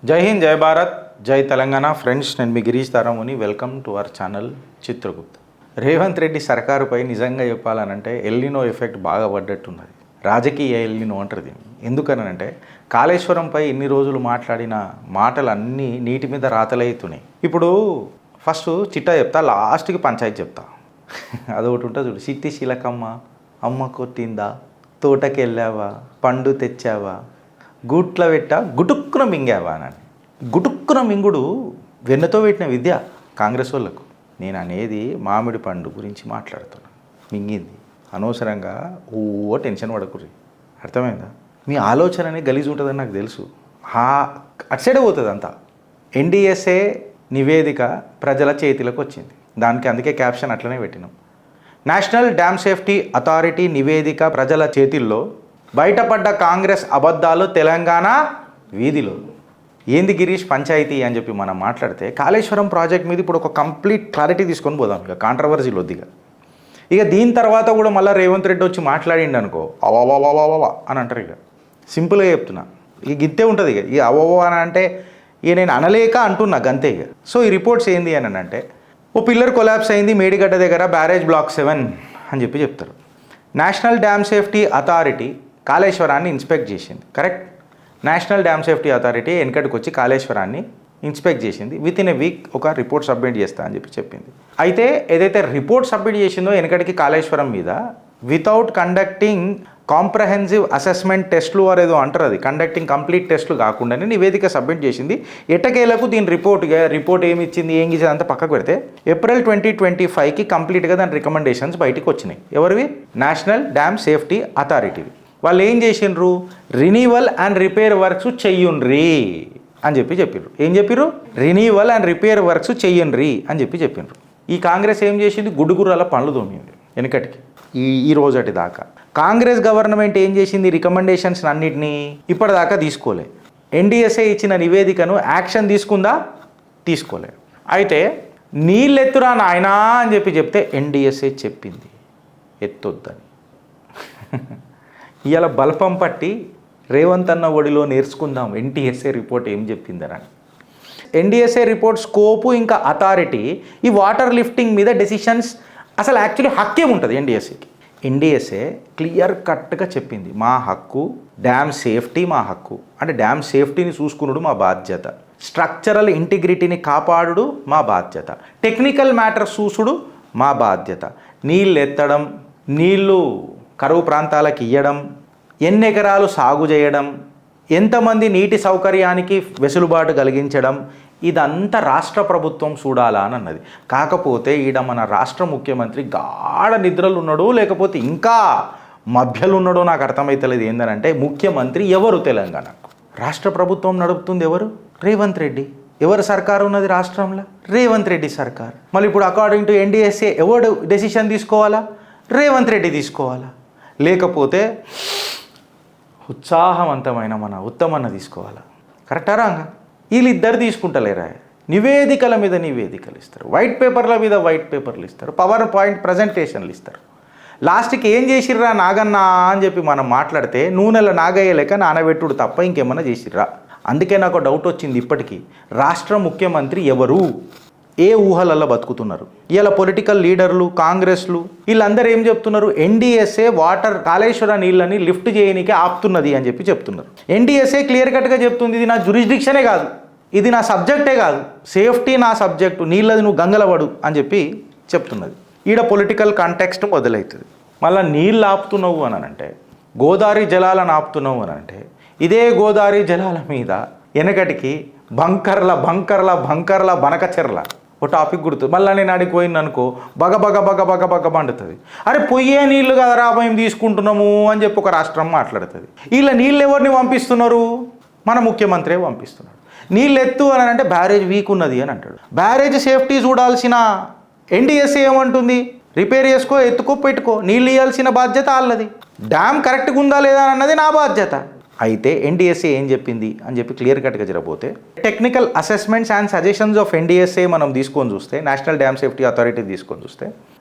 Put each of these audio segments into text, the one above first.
జై హింద్, జై భారత్, జై తెలంగాణ. ఫ్రెండ్స్, నేను మీ Girish Taramuni. Welcome to our channel Chitragupta. Revanth Reddy సర్కారుపై నిజంగా చెప్పాలనంటే ఎల్నినో ఎఫెక్ట్ బాగా పడ్డట్టున్నది. రాజకీయ ఎల్నినో అంటారు దీన్ని. ఎందుకనంటే కాళేశ్వరంపై ఇన్ని రోజులు మాట్లాడిన మాటలు అన్నీ నీటి మీద రాతలవుతున్నాయి. ఇప్పుడు ఫస్ట్ చిట్టా చెప్తా, లాస్ట్కి పంచాయతీ చెప్తా. అదొకటి ఉంటుంది చూడు. చిట్టి శీలకమ్మ అమ్మ కొట్టిందా, తోటకెళ్ళావా, పండు తెచ్చావా, గూట్ల పెట్ట గుటుక్కున మింగావా అని. గుటుక్కున మింగుడు వెన్నతో పెట్టిన విద్య కాంగ్రెస్ వాళ్ళకు. నేను అనేది మామిడి పండు గురించి మాట్లాడుతున్నాను. మింగింది అనవసరంగా ఓ టెన్షన్ పడకూడదు. అర్థమైందా? మీ ఆలోచననే గలీజు ఉంటుందని నాకు తెలుసు. అటు సైడే పోతుంది అంతా. ఎన్డీఎస్ఏ నివేదిక ప్రజల చేతిలోకి వచ్చింది. దానికి అందుకే క్యాప్షన్ అట్లనే పెట్టినాం. నేషనల్ డ్యామ్ సేఫ్టీ అథారిటీ నివేదిక ప్రజల చేతిల్లో, బయటపడ్డ కాంగ్రెస్ అబద్ధాలు తెలంగాణ వీధిలో. ఏంది గిరీష్ పంచాయతీ అని చెప్పి మనం మాట్లాడితే, కాళేశ్వరం ప్రాజెక్ట్ మీద ఇప్పుడు ఒక కంప్లీట్ క్లారిటీ తీసుకొని పోదాం. ఇక కాంట్రవర్సీలు వద్దిగా. ఇక దీని తర్వాత కూడా మళ్ళీ రేవంత్ రెడ్డి వచ్చి మాట్లాడిండు అనుకో, అవా అని అంటారు. ఇక సింపుల్గా చెప్తున్నా, ఇక గిత్తే ఉంటుంది. ఇక అవో అని అంటే ఇక నేను అనలేక అంటున్నా గంతే. ఇక సో ఈ రిపోర్ట్స్ ఏంది అని అంటే, ఓ పిల్లర్ కొలాప్స్ అయింది మేడిగడ్డ దగ్గర, బ్యారేజ్ బ్లాక్ 7 అని చెప్పి చెప్తారు. నేషనల్ డ్యామ్ సేఫ్టీ అథారిటీ కాళేశ్వరాన్ని ఇన్స్పెక్ట్ చేసింది. Correct. National dam safety authority వెనకటికి వచ్చి కాళేశ్వరాన్ని ఇన్స్పెక్ట్ చేసింది. విత్ ఇన్ ఎ వీక్ ఒక రిపోర్ట్ సబ్మిట్ చేస్తా అని చెప్పి చెప్పింది. అయితే ఏదైతే రిపోర్ట్ సబ్మిట్ చేసిందో వెనకటికి కాళేశ్వరం మీద, వితౌట్ కండక్టింగ్ కాంప్రహెన్సివ్ అసెస్మెంట్ టెస్ట్లు వారేదో అంటారు, అది కండక్టింగ్ కంప్లీట్ టెస్ట్లు కాకుండానే నివేదిక సబ్మిట్ చేసింది. ఎట్టకేలకు దీని రిపోర్ట్ ఏమి ఇచ్చింది, ఏం ఇచ్చింది అంతా పక్కకు పెడితే, ఏప్రిల్ 2025కి కంప్లీట్గా దాని రికమెండేషన్స్ బయటికి వచ్చినాయి. ఎవరివి? నేషనల్ డ్యామ్ సేఫ్టీ అథారిటీవి. వాళ్ళు ఏం చేసిండ్రు? రినీవల్ అండ్ రిపేర్ వర్క్స్ చెయ్యుండ్రి అని చెప్పిర్రు. ఏం చెప్పిర్రు? రినీవల్ అండ్ రిపేర్ వర్క్స్ చెయ్యండ్రి అని చెప్పిండ్రు. ఈ కాంగ్రెస్ ఏం చేసింది? గుడ్డుగుర్రాల పనులు తోమింది వెనకటికి ఈ రోజటి దాకా. కాంగ్రెస్ గవర్నమెంట్ ఏం చేసింది? రికమెండేషన్స్ అన్నిటినీ ఇప్పటిదాకా తీసుకోలే. ఎన్డీఎస్ఏ ఇచ్చిన నివేదికను యాక్షన్ తీసుకుందా? తీసుకోలే. అయితే నీళ్ళెత్తురా నాయనా అని చెప్తే ఎన్డీఎస్ఏ చెప్పింది ఎత్తొద్దని. ఇవాళ బల్పం పట్టి రేవంత్ అన్న ఒడిలో నేర్చుకుందాం ఎన్టీఎస్ఏ రిపోర్ట్ ఏం చెప్పిందని. ఎన్డీఎస్ఏ రిపోర్ట్ స్కోపు ఇంకా అథారిటీ, ఈ వాటర్ లిఫ్టింగ్ మీద డెసిషన్స్ అసలు యాక్చువల్లీ హక్కేం ఉంటుంది ఎన్డీఎస్ఏకి? ఎన్డీఎస్ఏ క్లియర్ కట్గా చెప్పింది, మా హక్కు డ్యామ్ సేఫ్టీ, మా హక్కు అంటే డ్యామ్ సేఫ్టీని చూసుకునుడు మా బాధ్యత, స్ట్రక్చరల్ ఇంటిగ్రిటీని కాపాడుడు మా బాధ్యత, టెక్నికల్ మ్యాటర్స్ చూసుడు మా బాధ్యత, నీళ్ళు ఎత్తడం, నీళ్ళు కరువు ప్రాంతాలకు ఇవ్వడం, ఎన్ని ఎకరాలు సాగు చేయడం, ఎంతమంది నీటి సౌకర్యానికి వెసులుబాటు కలిగించడం, ఇదంతా రాష్ట్ర ప్రభుత్వం చూడాలా అని అన్నది. కాకపోతే ఈడ మన రాష్ట్ర ముఖ్యమంత్రి గాఢ నిద్రలు ఉన్నాడు, లేకపోతే ఇంకా మభ్యలు ఉన్నాడో నాకు అర్థమైతలేదు. ఏంటంటే ముఖ్యమంత్రి ఎవరు? తెలంగాణకు రాష్ట్ర ప్రభుత్వం నడుపుతుంది ఎవరు? రేవంత్ రెడ్డి. ఎవరు సర్కారు ఉన్నది రాష్ట్రంలో? రేవంత్ రెడ్డి సర్కార్. మళ్ళీ ఇప్పుడు అకార్డింగ్ టు ఎన్డీఎస్ఏ ఎవడు డెసిషన్ తీసుకోవాలా? రేవంత్ రెడ్డి తీసుకోవాలా? లేకపోతే ఉత్సాహవంతమైన మన ఉత్తమన్న తీసుకోవాలా? కరెక్టా రాంగా? వీళ్ళిద్దరు తీసుకుంటలేరా? నివేదికల మీద నివేదికలు ఇస్తారు, వైట్ పేపర్ల మీద వైట్ పేపర్లు ఇస్తారు, పవర్ పాయింట్ ప్రజెంటేషన్లు ఇస్తారు. లాస్ట్కి ఏం చేసిర్రా నాగన్నా అని చెప్పి మనం మాట్లాడితే నూనెల నాగయ్యలేక నానబెట్టుడు తప్ప ఇంకేమన్నా చేసిర్రా? అందుకే నాకు డౌట్ వచ్చింది ఇప్పటికీ, రాష్ట్ర ముఖ్యమంత్రి ఎవరు? ఏ ఊహలల్లో బతుకుతున్నారు? ఇలా పొలిటికల్ లీడర్లు, కాంగ్రెస్లు వీళ్ళందరూ ఏం చెప్తున్నారు? ఎన్డీఎస్ఏ వాటర్ కాళేశ్వర నీళ్ళని లిఫ్ట్ చేయనికే ఆపుతున్నది అని చెప్పి చెప్తున్నారు. ఎన్డీఎస్ఏ క్లియర్ కట్గా చెప్తుంది, ఇది నా జ్యూరిస్డిక్షనే కాదు, ఇది నా సబ్జెక్టే కాదు, సేఫ్టీ నా సబ్జెక్టు, నీళ్ళది నువ్వు గంగలవడు అని చెప్పి చెప్తున్నది. ఈడ పొలిటికల్ కాంటెక్స్ట్ మొదలవుతుంది. మళ్ళీ నీళ్ళు ఆపుతున్నావు అని అంటే, గోదావరి జలాలను ఆపుతున్నావు అని అంటే, ఇదే గోదావరి జలాల మీద వెనకటికి బంకర్ల బనకచెర్ల ఓ టాపిక్ గుర్తు. మళ్ళీ నేను అడిగి పోయింది అనుకో, బగ మండుతుంది. అరే పొయ్యే నీళ్ళు కదరా మేము తీసుకుంటున్నాము అని చెప్పి ఒక రాష్ట్రం మాట్లాడుతుంది. వీళ్ళ నీళ్ళు ఎవరిని పంపిస్తున్నారు? మన ముఖ్యమంత్రి పంపిస్తున్నాడు. నీళ్ళు ఎత్తు అని అంటే బ్యారేజ్ వీక్ ఉన్నది అని అంటాడు. బ్యారేజ్ సేఫ్టీ చూడాల్సిన ఎన్డీఎస్ఏ ఏమంటుంది? రిపేర్ చేసుకో, ఎత్తుకో, పెట్టుకో, నీళ్ళు ఇవ్వాల్సిన బాధ్యత వాళ్ళది. డ్యామ్ కరెక్ట్గా ఉందా లేదా అన్నది నా బాధ్యత. అయితే ఎన్డీఎస్ఏ ఏం చెప్పింది అని చెప్పి క్లియర్ కట్గా జరగబోతే, technical assessments and suggestions of NDSA మనం తీసుకొని చూస్తే, నేషనల్ డ్యామ్ సేఫ్టీ అథారిటీ తీసుకొని చూస్తే,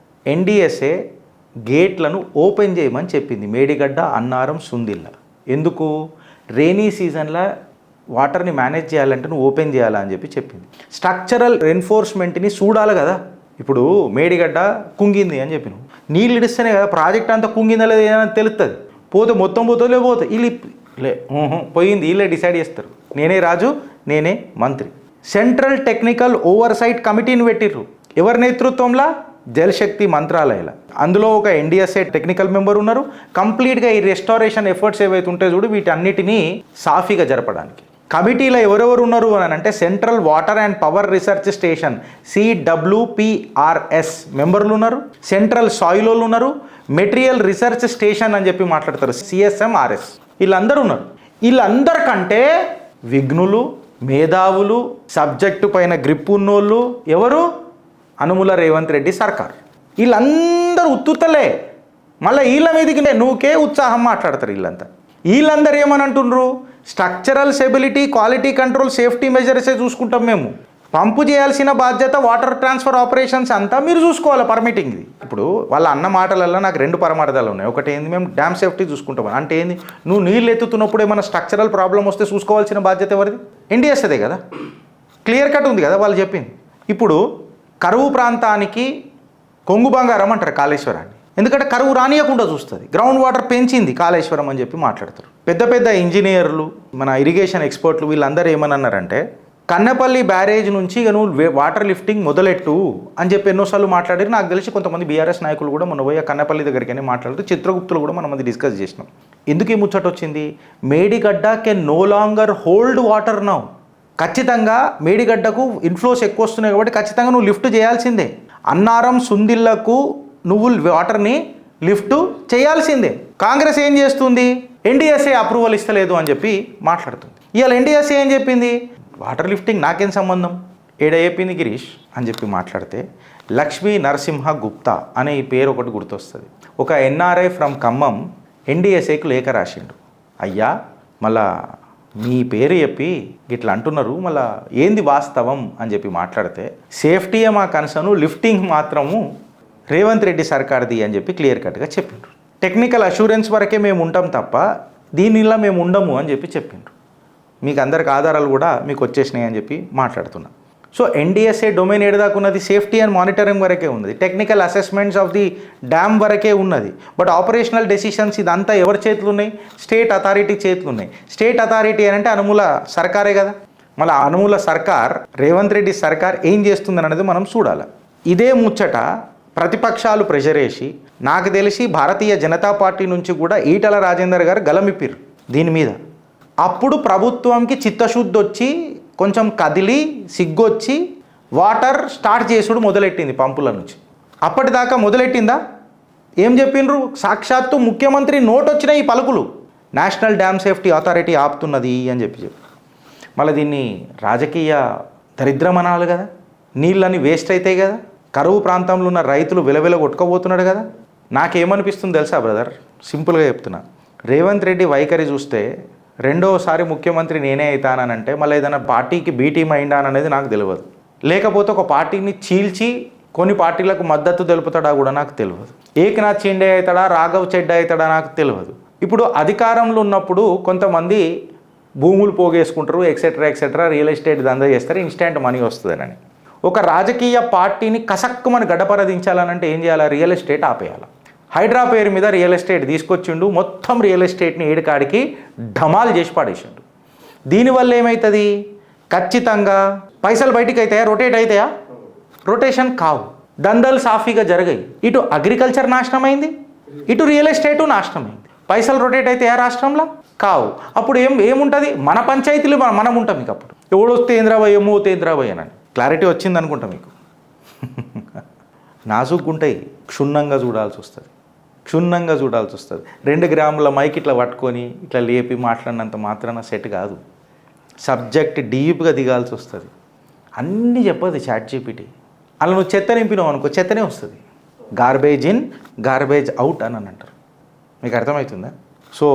ఎన్డీఎస్ఏ గేట్లను ఓపెన్ చేయమని చెప్పింది మేడిగడ్డ, అన్నారం, సుందిల్ల. ఎందుకు? రెయినీ సీజన్లో వాటర్ని మేనేజ్ చేయాలంటే నువ్వు ఓపెన్ చేయాలా అని చెప్పి చెప్పింది. స్ట్రక్చరల్ ఎన్ఫోర్స్మెంట్ని చూడాలి కదా. ఇప్పుడు మేడిగడ్డ కుంగింది అని చెప్పి నీళ్ళు ఇడిస్తేనే కదా ప్రాజెక్ట్ అంతా కుంగిందా లేదా ఏమైనా తెలుస్తుంది. పోతే మొత్తం పోతుందో పోతుంది వీళ్ళు పోయింది వీళ్ళే డిసైడ్ చేస్తారు. నేనే రాజు నేనే మంత్రి. సెంట్రల్ టెక్నికల్ ఓవర్సైట్ కమిటీని పెట్టిర్రు. ఎవరి నేతృత్వంలో? జలశక్తి మంత్రాలయాల. అందులో ఒక ఎన్డీఎస్ఏ టెక్నికల్ మెంబర్ ఉన్నారు. కంప్లీట్గా ఈ రెస్టారేషన్ ఎఫర్ట్స్ ఏవైతే ఉంటాయో చూడు వీటన్నిటినీ సాఫీగా జరపడానికి కమిటీలో ఎవరెవరు ఉన్నారు అని అంటే central water and power research station CWPRS మెంబర్లు ఉన్నారు. సెంట్రల్ సాయిల్ వాళ్ళు ఉన్నారు. మెటీరియల్ రీసెర్చ్ స్టేషన్ అని చెప్పి మాట్లాడతారు CSMRS. వీళ్ళందరూ ఉన్నారు. వీళ్ళందరికంటే విఘ్నులు, మేధావులు, సబ్జెక్టు పైన గ్రిప్ ఉన్నోళ్ళు ఎవరు? అనుముల రేవంత్ రెడ్డి సర్కార్. వీళ్ళందరూ ఉత్తుతలే. మళ్ళీ వీళ్ళ మీదకి నువ్వుకే ఉత్సాహం మాట్లాడతారు వీళ్ళంతా. వీళ్ళందరూ ఏమని అంటుండ్రు? Structural stability, quality control, safety మెజర్సే చూసుకుంటాం మేము. పంపు చేయాల్సిన బాధ్యత వాటర్ ట్రాన్స్ఫర్ ఆపరేషన్స్ అంతా మీరు చూసుకోవాలి పర్మిటింగ్ది. ఇప్పుడు వాళ్ళ అన్న మాటలలో నాకు 2 పరమార్థాలు ఉన్నాయి. ఒకటి ఏంది, మేము డ్యామ్ సేఫ్టీ చూసుకుంటామని. అంటే ఏంది, నువ్వు నీళ్ళు ఎత్తుతున్నప్పుడు ఏమైనా స్ట్రక్చరల్ ప్రాబ్లం వస్తే చూసుకోవాల్సిన బాధ్యత ఎవరిది? NDSదే కదా. క్లియర్ కట్ ఉంది కదా వాళ్ళు చెప్పింది. ఇప్పుడు కరువు ప్రాంతానికి కొంగు బంగారం అంటారు కాళేశ్వరాన్ని. ఎందుకంటే కరువు రానియకుండా చూస్తుంది. గ్రౌండ్ వాటర్ పెంచింది కాళేశ్వరం అని చెప్పి మాట్లాడతారు. పెద్ద పెద్ద ఇంజనీర్లు, మన ఇరిగేషన్ ఎక్స్పర్ట్లు వీళ్ళందరూ ఏమన్నారంటే కన్నెపల్లి బ్యారేజ్ నుంచి నువ్వు వాటర్ లిఫ్టింగ్ మొదలెట్టు అని చెప్పి ఎన్నోసార్లు మాట్లాడారు. నాకు తెలిసి కొంతమంది బీఆర్ఎస్ నాయకులు కూడా మన పోయి కన్నెపల్లి దగ్గరికి మాట్లాడుతూ చిత్రగుప్తులు కూడా మనం అది డిస్కస్ చేసినాం. ఎందుకు ఈ ముచ్చట వచ్చింది? Medigadda can no longer hold water now. ఖచ్చితంగా మేడిగడ్డకు ఇన్ఫ్లోస్ ఎక్కువ వస్తున్నాయి కాబట్టి ఖచ్చితంగా నువ్వు లిఫ్ట్ చేయాల్సిందే. అన్నారం సుందిళ్లకు నువ్వు వాటర్ని లిఫ్ట్ చేయాల్సిందే. కాంగ్రెస్ ఏం చేస్తుంది? NDSA అప్రూవల్ ఇస్తలేదు అని చెప్పి మాట్లాడుతుంది. ఇవాళ NDSA ఏం చెప్పింది? వాటర్ లిఫ్టింగ్ నాకేం సంబంధం, ఏడ చెప్పింది గిరీష్ అని చెప్పి మాట్లాడితే లక్ష్మీ నరసింహ గుప్తా అనే ఈ పేరు ఒకటి గుర్తొస్తుంది. ఒక NRI ఫ్రమ్ ఖమ్మం NDSAకు లేఖ రాసిండు. అయ్యా మళ్ళా మీ పేరు చెప్పి ఇట్లా అంటున్నారు, మళ్ళీ ఏంది వాస్తవం అని చెప్పి మాట్లాడితే సేఫ్టీయే మా కన్సర్ను, లిఫ్టింగ్ మాత్రము రేవంత్ రెడ్డి సర్కార్ది అని చెప్పి క్లియర్ కట్గా చెప్పిండ్రు. టెక్నికల్ అష్యూరెన్స్ వరకే మేము ఉంటాం తప్ప దీనిలో మేము ఉండము అని చెప్పి చెప్పిండ్రు. మీకు అందరికి ఆధారాలు కూడా మీకు వచ్చేసినాయి అని చెప్పి మాట్లాడుతున్నా. సో NDSA డొమైన్ ఏడదాకున్నది సేఫ్టీ అండ్ మానిటరింగ్ వరకే ఉన్నది. Technical assessments of the dam వరకే ఉన్నది. బట్ ఆపరేషనల్ డెసిషన్స్ ఇదంతా ఎవరి చేతులు ఉన్నాయి? స్టేట్ అథారిటీ చేతులు ఉన్నాయి. స్టేట్ అథారిటీ అని అంటే అనుమూల సర్కారే కదా. మళ్ళీ అనుమూల సర్కార్, రేవంత్ రెడ్డి సర్కార్ ఏం చేస్తుందని అనేది మనం చూడాలి. ఇదే ముచ్చట ప్రతిపక్షాలు ప్రెషర్ వేసి నాకు తెలిసి భారతీయ జనతా పార్టీ నుంచి కూడా ఈటల రాజేందర్ గారు గలమిప్పిరు దీని మీద. అప్పుడు ప్రభుత్వంకి చిత్తశుద్ధి వచ్చి కొంచెం కదిలి సిగ్గొచ్చి వాటర్ స్టార్ట్ చేసుడు మొదలెట్టింది పంపుల నుంచి. అప్పటిదాకా మొదలెట్టిందా? ఏం చెప్పిండ్రు? సాక్షాత్తు ముఖ్యమంత్రి నోట్ వచ్చిన ఈ పలుకులు నేషనల్ డ్యామ్ సేఫ్టీ అథారిటీ ఆపుతున్నది అని చెప్పి మళ్ళీ దీన్ని రాజకీయ దరిద్రం అనాలి కదా. నీళ్ళని వేస్ట్ అవుతాయి కదా. కరువు ప్రాంతంలో ఉన్న రైతులు విలవిల కొట్టుకోబోతున్నాడు కదా. నాకేమనిపిస్తుంది తెలుసా బ్రదర్? సింపుల్గా చెప్తున్నా. రేవంత్ రెడ్డి వైఖరి చూస్తే రెండోసారి ముఖ్యమంత్రి నేనే అవుతానంటే మళ్ళీ ఏదైనా పార్టీకి బీ టీమ్ అయిందా అనేది నాకు తెలియదు. లేకపోతే ఒక పార్టీని చీల్చి కొన్ని పార్టీలకు మద్దతు తెలుపుతాడా కూడా నాకు తెలియదు. ఏకనాథ్ షిండే అవుతాడా, రాఘవ్ చెడ్డా అవుతాడా నాకు తెలియదు. ఇప్పుడు అధికారంలో ఉన్నప్పుడు కొంతమంది భూములు పోగేసుకుంటారు, ఎక్సెట్రా రియల్ ఎస్టేట్ దందా చేస్తారు, ఇన్స్టెంట్ మనీ వస్తుందని. ఒక రాజకీయ పార్టీని కసక్కుమని గడపరదించాలనంటే ఏం చేయాలి? రియల్ ఎస్టేట్ ఆపేయాలి. హైడ్రా పేరు మీద రియల్ ఎస్టేట్ తీసుకొచ్చిండు. మొత్తం రియల్ ఎస్టేట్ని ఏడుకాడికి ఢమాల్ చేసి పడేసిండు. దీనివల్ల ఏమవుతుంది? ఖచ్చితంగా పైసలు బయటికి అవుతాయా? రొటేట్ అవుతాయా? రొటేషన్ కావు. దందలు సాఫీగా జరిగాయి. ఇటు అగ్రికల్చర్ నాశనమైంది, ఇటు రియల్ ఎస్టేటు నాశనమైంది. పైసలు రొటేట్ అవుతాయా రాష్ట్రంలో? కావు. అప్పుడు ఏముంటుంది? మన పంచాయతీలు మనం ఉంటాం. ఇక అప్పుడు ఎవడొస్తే ఏంద్రాబాయ్ ఏమోతే ఏంద్రాబాయ్ అని క్లారిటీ వచ్చింది అనుకుంటా మీకు. నాజుక్కుంటాయి, క్షుణ్ణంగా చూడాల్సి వస్తుంది. 2 గ్రాముల మైక్ ఇట్లా పట్టుకొని ఇట్లా లేపి మాట్లాడినంత మాత్రాన సెట్ కాదు. సబ్జెక్ట్ డీప్గా దిగాల్సి వస్తుంది. అన్నీ చెప్పదు ChatGPT. అలా నువ్వు చెత్త నింపినావు అనుకో, చెత్తనే వస్తుంది. గార్బేజ్ ఇన్ గార్బేజ్ అవుట్ అని అంటారు. మీకు అర్థమవుతుందా? సో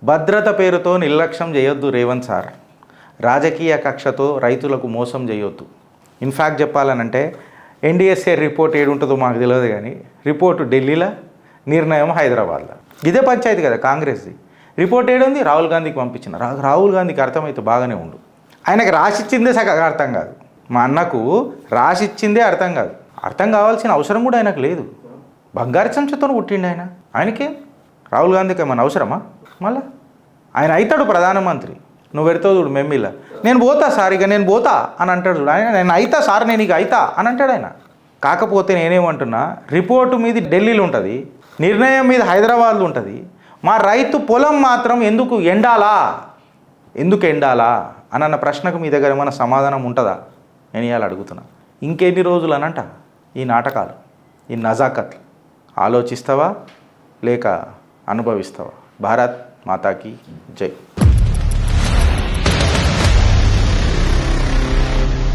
భద్రత పేరుతో నిర్లక్ష్యం చేయొద్దు రేవంత్ సార్. రాజకీయ కక్షతో రైతులకు మోసం చేయొద్దు. ఇన్ఫ్యాక్ట్ చెప్పాలనంటే NDSA రిపోర్ట్ ఏడుంటుందో మాకు తెలియదు కానీ రిపోర్టు ఢిల్లీలో, నిర్ణయం హైదరాబాద్లో. ఇదే పంచాయతీ కదా కాంగ్రెస్ది. రిపోర్ట్ ఏడుంది? రాహుల్ గాంధీకి పంపించిన. రాహుల్ గాంధీకి అర్థమైతే బాగానే ఉండు. ఆయనకు రాసిచ్చిందే సగం అర్థం కాదు. మా అన్నకు రాసిచ్చిందే అర్థం కాదు. అర్థం కావాల్సిన అవసరం కూడా ఆయనకు లేదు. బంగారు చెంచాతో పుట్టిండు ఆయన. ఆయనకే రాహుల్ గాంధీకి ఏమన్నా అవసరమా? మళ్ళా ఆయన అవుతాడు ప్రధానమంత్రి. నువ్వు పెడతావు చూడు మెమ్మిలా, నేను పోతా సార్, ఇక నేను పోతా అని అంటాడు చూడు. ఆయన నేను అయితా సార్, నేను ఇక అయితా అని అంటాడు ఆయన. కాకపోతే నేనేమంటున్నా, రిపోర్టు మీద ఢిల్లీలో ఉంటుంది, నిర్ణయం మీద హైదరాబాద్లో ఉంటుంది. మా రైతు పొలం మాత్రం ఎందుకు ఎండాలా అని అన్న ప్రశ్నకు మీ దగ్గర ఏమైనా సమాధానం ఉంటుందా? నేను ఇవాళ అడుగుతున్నా. ఇంకెన్ని రోజులు అనంట ఈ నాటకాలు, ఈ నజాకత్లు? ఆలోచిస్తావా లేక అనుభవిస్తావా? భారత్ మాతాకి జై.